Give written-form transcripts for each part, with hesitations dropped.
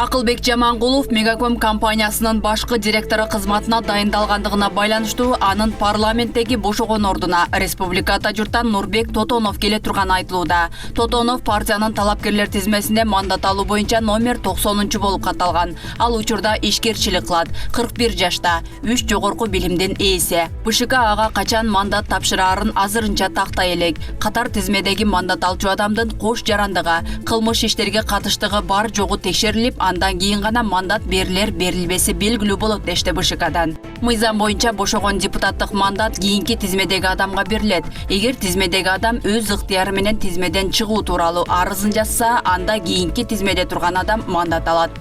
Акылбек Жамангулов Мегаком компаниясынын башкы директору кызматына дайындалгандыгына байланыштуу анын парламенттеги бошогон ордуна республикада журттан Нурбек Тотонов келе турганы айтылууда. Тотонов партиянын талапкерлер тизмесинде мандат алуу боюнча номер 90 болуп катталган. Ал учурда ишкерчилик кылат, 41 жашта, 3 жогорку билимдин ээси. БШК ага качан мандат тапшыраарын азырынча тактай элек. Катар тизмедеги мандат алчу адамдын кош жарандыгы, кылмыш иштерге катыштыгы бар жогу текшерилип, андан кийин гана мандат берилер берилбеси белгилүү болот дешти БШКдан. Мыйзам боюнча бошогон депутаттык мандат кийинки тизмедеги адамга берилет. Эгер тизмедеги адам өз ыктыяры менен тизмеден чыгуу тууралуу арызын жазса, анда кийинки тизмеде турган адам мандат алат.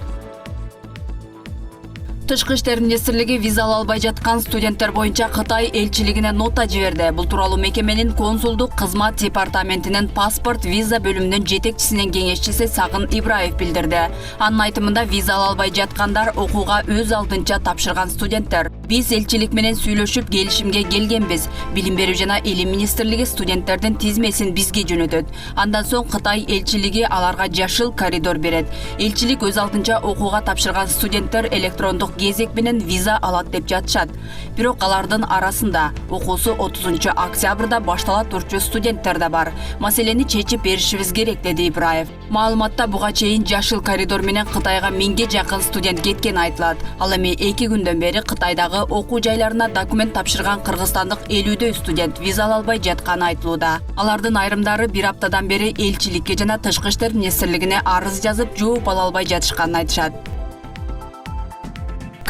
Тышкы иштер министрлиги виза ала албай жаткан студенттер боюнча Кытай элчилигине нота жиберди. Бул тууралуу мекеменин консулдук кызмат департаментинин паспорт виза бөлүмүнүн жетекчисинин кеңешчиси Сагын Ибраев билдирди. Анын айтымында виза ала албай жаткандар окууга өз алдынча тапшырган студенттер. Биз элчилик менен сүйлөшүп келишимге келгенбиз. Билим берүү жана илим министрлиги студенттердин тизмесин бизге жөнөтөт. Андан соң Кытай элчилиги аларга жашыл коридор берет. Элчилик өз алдынча окууга тапшырган студенттер электрондук кезек менен виза алат деп жатышат. Бирок алардын арасында окуусу 30 октябрда баштала турчу студенттер да бар. Маселени чечип беришибиз керек, деди Ибраев. Маалыматта буга чейин жашыл коридор менен Кытайга 1000ге жакын студент кеткен айтылат. Ал эми 2 күндөн бери Кытайдагы окуу жайларына документ тапшырган кыргызстандык 50дөй студент виза ала албай жатканы айтылууда. Алардын айрымдары 1 аптадан бери элчиликке жана тышкы иштер министрлигине арыз жазып жооп ала албай жатышканын айтышат.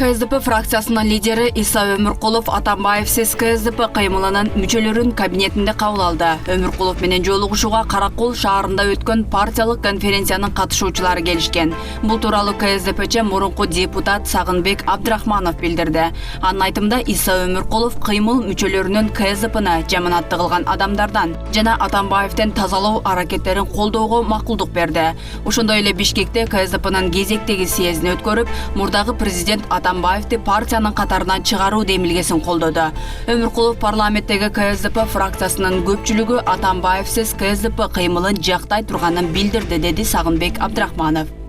КСДП фракциясынын лидери Иса Өмүркулов Атамбаевсиз КСДП кыймылынын мүчөлөрүн кабинетинде кабыл алды. Өмүркулов менен жолугушууга Каракол шаарында өткөн партиялык конференциянын катышуучулары келишкен. Бул тууралуу КСДПче мурунку депутат Сагынбек Абдрахманов билдирди. Анын айтымында Иса Өмүркулов кыймыл мүчөлөрүнүн КСДПны жаманатты кылган адамдардан жана Атамбаевден тазалоо аракеттерин колдоого макулдук берди. Ошондой эле Бишкекте КСДПнын кезектеги съездин өткөрүп, мурдагы президент Атамбаевди партиянын катарынан чыгаруу демилгесин колдоду. Өмүркулов парламенттеги КСДП фракциясынын көпчүлүгү Атамбаевсиз КСДП кыймылын жактай турганын билдирди, деди Сагынбек Абдрахманов.